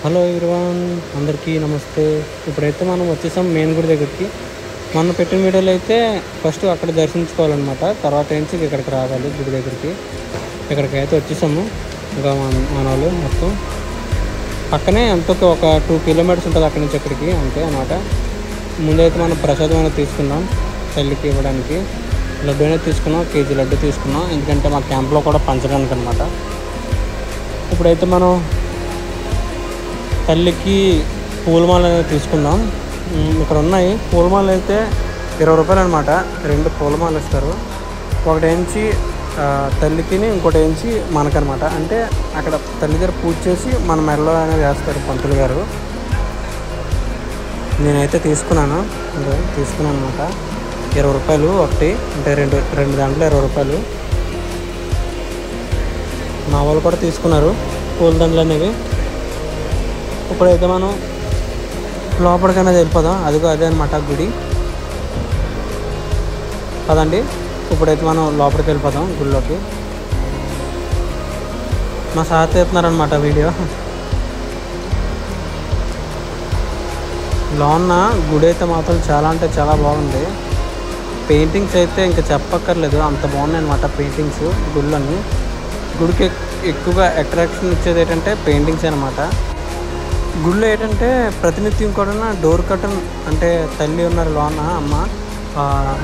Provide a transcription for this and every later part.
Hello everyone, అందరికీ నమస్తే. ఇప్పుడైతే మనం వచ్చేసాం మెయిన్ గుడి దగ్గరికి. మొన్న పెట్టిన వీడియోలో అయితే ఫస్ట్ అక్కడ దర్శించుకోవాలన్నమాట. తర్వాత నుంచి ఇక్కడికి రావాలి గుడి దగ్గరికి. ఇక్కడికి అయితే వచ్చేసాము. ఇంకా మన వాళ్ళు మొత్తం పక్కనే ఎంతో ఒక 2 కిలోమీటర్స్ ఉంటుంది అక్కడి నుంచి ఇక్కడికి, అంతే అన్నమాట. ముందైతే మనం ప్రసాదం అనేది తీసుకున్నాం తల్లికి ఇవ్వడానికి. లడ్డు అనేది తీసుకున్నాం, కేజీ లడ్డు తీసుకున్నాం, ఎందుకంటే మా క్యాంప్లో కూడా పంచడానికి అనమాట. ఇప్పుడైతే మనం తల్లికి పూలమాల అనేది తీసుకుందాం. ఇక్కడ ఉన్నాయి పూలమాల అయితే 20 రూపాయలు అనమాట. 2 పూలమాలు ఇస్తారు. ఒకటి ఏంచి తల్లికి, ఇంకోటి ఏంచి మనకనమాట. అంటే అక్కడ తల్లి దగ్గర పూజ చేసి మన మెడలో అనేది వేస్తారు పంతులు గారు. నేనైతే తీసుకున్నాను అనమాట. 20 రూపాయలు ఒకటి, అంటే రెండు దాంట్లో 20 రూపాయలు. మా వాళ్ళు కూడా తీసుకున్నారు పూలదండలు అనేవి. ఇప్పుడైతే మనం లోపలికైనా వెళ్ళిపోదాం. అదే అనమాట గుడి కదండి. ఇప్పుడైతే మనం లోపలికి వెళ్ళిపోదాం గుడిలోకి. మా సార్ తీస్తున్నారనమాట వీడియో. లోన గుడి అయితే మాత్రం చాలా అంటే చాలా బాగుంది. పెయింటింగ్స్ అయితే ఇంకా చెప్పక్కర్లేదు, అంత బాగున్నాయి అనమాట పెయింటింగ్స్ గుళ్ళన్నీ. గుడికి ఎక్కువగా అట్రాక్షన్ ఇచ్చేది ఏంటంటే పెయింటింగ్స్ అనమాట. గుడిలో ఏంటంటే ప్రతినిత్యం కూడా డోర్ కర్టన్, అంటే తల్లి ఉన్నారు లోన అమ్మ,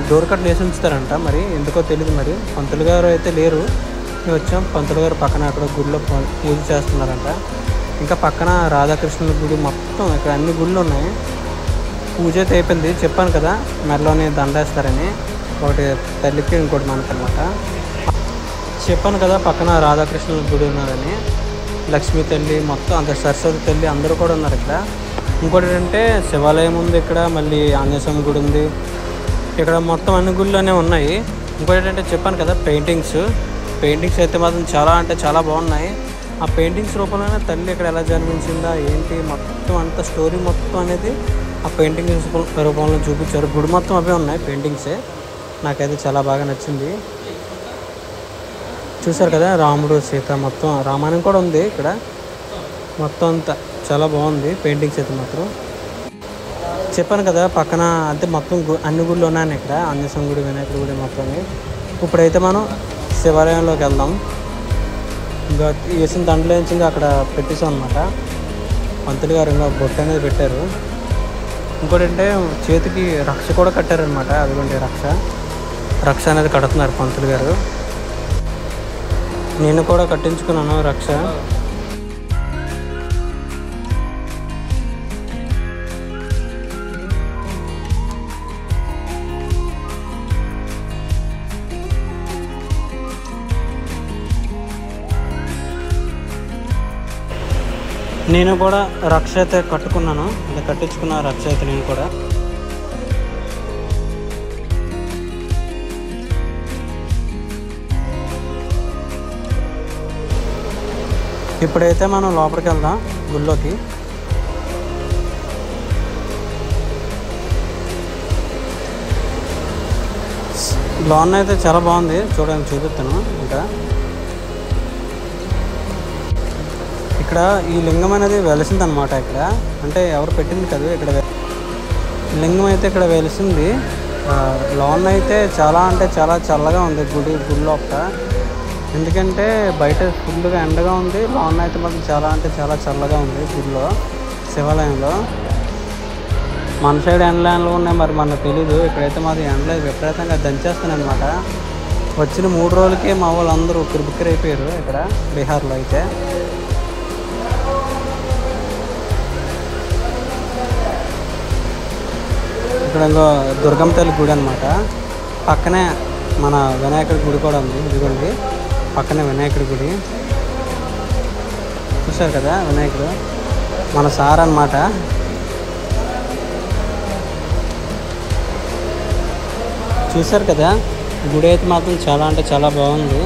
డోర్ కర్టన్ వేసి ఉంచుతారంట. మరి ఎందుకో తెలియదు. మరి పంతులు గారు అయితే లేరు. మేము వచ్చాం, పంతులు గారు పక్కన అక్కడ గుడిలో పూజ చేస్తున్నారంట. ఇంకా పక్కన రాధాకృష్ణుల గుడి, మొత్తం ఇక్కడ అన్ని గుళ్ళు ఉన్నాయి. పూజ అయితే అయిపోయింది. చెప్పాను కదా మెడలోని దండేస్తారని, ఒకటి తల్లికి ఇంకోటి మనకనమాట. చెప్పాను కదా పక్కన రాధాకృష్ణుల గుడి ఉన్నారని, లక్ష్మీ తల్లి, మొత్తం అంత సరస్వతి తల్లి అందరూ కూడా ఉన్నారు ఇక్కడ. ఇంకోటి ఏంటంటే శివాలయం ఉంది ఇక్కడ, మళ్ళీ ఆంజనేయ స్వామి గుడి ఉంది ఇక్కడ, మొత్తం అన్ని గుళ్ళనే ఉన్నాయి. ఇంకోటి ఏంటంటే చెప్పాను కదా పెయింటింగ్స్ అయితే మాత్రం చాలా అంటే చాలా బాగున్నాయి. ఆ పెయింటింగ్స్ రూపంలోనే తల్లి ఇక్కడ ఎలా జన్మించిందా ఏంటి మొత్తం అంత స్టోరీ మొత్తం అనేది ఆ పెయింటింగ్స్ రూపంలో చూపించారు. గుడి మొత్తం అవే ఉన్నాయి పెయింటింగ్సే. నాకైతే చాలా బాగా నచ్చింది. చూసారు కదా రాముడు సీత, మొత్తం రామాయణం కూడా ఉంది ఇక్కడ. మొత్తం అంతా చాలా బాగుంది పెయింటింగ్స్ అయితే మాత్రం. చెప్పాను కదా పక్కన అంటే మొత్తం అన్ని గుళ్ళు ఉన్నాయని ఇక్కడ, ఆంజనేయ స్వామి గుడి, వినాయకుడి గుడి మొత్తం. ఇప్పుడైతే మనం శివాలయంలోకి వెళ్దాం. ఇంకా వేసిన దండలో నుంచి ఇంకా అక్కడ పెట్టేసాం అనమాట. పంతులు గారు ఇంకా బొట్టు అనేది పెట్టారు. ఇంకోటి అంటే చేతికి రక్ష కూడా కట్టారనమాట. అదిగోండి రక్ష అనేది కడుతున్నారు పంతులు గారు. నేను కూడా కట్టించుకున్నాను రక్ష. నేను కూడా రక్ష అయితే కట్టుకున్నాను, అంటే కట్టించుకున్న రక్ష అయితే నేను కూడా. ఇప్పుడైతే మనం లోపలికి వెళ్దాం గుళ్ళోకి. లోన్ అయితే చాలా బాగుంది, చూడండి చూపిస్తాను. ఇక్కడ ఈ లింగం అనేది వెలిసిందనమాట. ఇక్కడ అంటే ఎవరు పెట్టింది కదా, ఇక్కడ లింగం అయితే ఇక్కడ వెలిసింది. లోన్ అయితే చాలా అంటే చాలా చల్లగా ఉంది గుడి లోపల. ఎందుకంటే బయట ఫుల్గా ఎండగా ఉంది, లోన్ అయితే మాత్రం చాలా అంటే చాలా చల్లగా ఉంది గుడిలో, శివాలయంలో. మన సైడ్ ఎండలు ఉన్నాయి, మరి మనకు తెలీదు. ఇక్కడైతే మాది ఎండలు విపరీతంగా దంచేస్తున్నాయి అనమాట. వచ్చిన 3 రోజులకే మా వాళ్ళందరూ ఉక్కిరి అయిపోయారు ఇక్కడ బీహార్లో అయితే. ఇక్కడ ఇంకో దుర్గమ్మ తల్లి గుడి అనమాట. పక్కనే మన వినాయకుడి గుడి కూడా ఉంది. ఇదిగోండి పక్కనే వినాయకుడి గుడి. చూసారు కదా వినాయకుడు మన సార్ అనమాట. చూసారు కదా గుడి అయితే మాత్రం చాలా అంటే చాలా బాగుంది.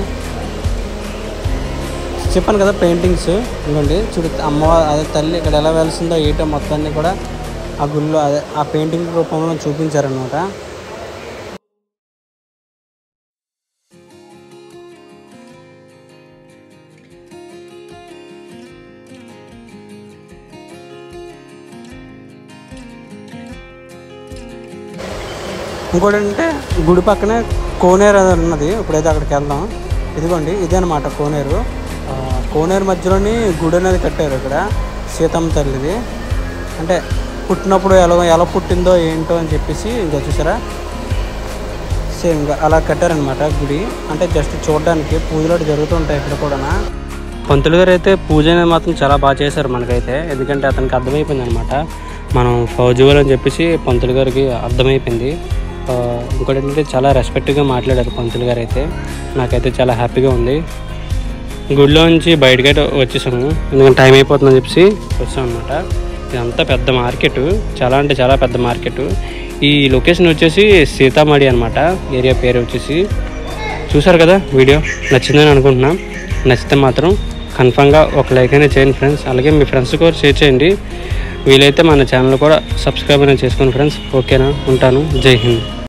చెప్పాను కదా పెయింటింగ్స్ ఇవ్వండి. చూడు అమ్మవారు, అదే తల్లి ఇక్కడ ఎలా వెలిసిందో ఏటో మొత్తాన్ని కూడా ఆ గుళ్ళో అదే ఆ పెయింటింగ్ రూపంలో చూపించారనమాట. ఇంకోటి ఏంటంటే గుడి పక్కనే కోనేరు అది ఉన్నది. ఇప్పుడైతే అక్కడికి వెళ్దాం. ఇదిగోండి, ఇదే అనమాట కోనేరు. కోనేరు మధ్యలోని గుడి అనేది కట్టారు ఇక్కడ, సీతమ్మ తల్లిది. అంటే పుట్టినప్పుడు ఎలా పుట్టిందో ఏంటో అని చెప్పేసి ఇంకా చూసారా, సేమ్ అలా కట్టారనమాట గుడి. అంటే జస్ట్ చూడడానికి పూజలు జరుగుతుంటాయి ఇక్కడ కూడా. పంతులు గారు అయితే పూజ అనేది మాత్రం చాలా బాగా చేశారు మనకైతే. ఎందుకంటే అతనికి అర్థమైపోయింది అనమాట, మనం ఫౌజువల్ అని చెప్పేసి పంతులు గారికి అర్థమైపోయింది. ఇంకోటి ఏంటంటే చాలా రెస్పెక్ట్గా మాట్లాడారు పంతులు గారు అయితే. నాకైతే చాలా హ్యాపీగా ఉంది. గుడిలో నుంచి బయటకైతే వచ్చేసాము, ఎందుకంటే టైం అయిపోతుందని చెప్పేసి వచ్చాం అనమాట. ఇదంతా పెద్ద మార్కెట్, చాలా అంటే చాలా పెద్ద మార్కెట్. ఈ లొకేషన్ వచ్చేసి సీతామడి అనమాట, ఏరియా పేరు వచ్చేసి. చూసారు కదా, వీడియో నచ్చిందని అనుకుంటున్నాం. నచ్చితే మాత్రం కన్ఫామ్గా ఒక లైక్ అయినా చేయండి ఫ్రెండ్స్. అలాగే మీ ఫ్రెండ్స్ కూడా షేర్ చేయండి. వీలైతే మన ఛానల్ కూడా సబ్స్క్రైబ్ అనేది చేసుకోండి ఫ్రెండ్స్. ఓకేనా, ఉంటాను. జై హింద్.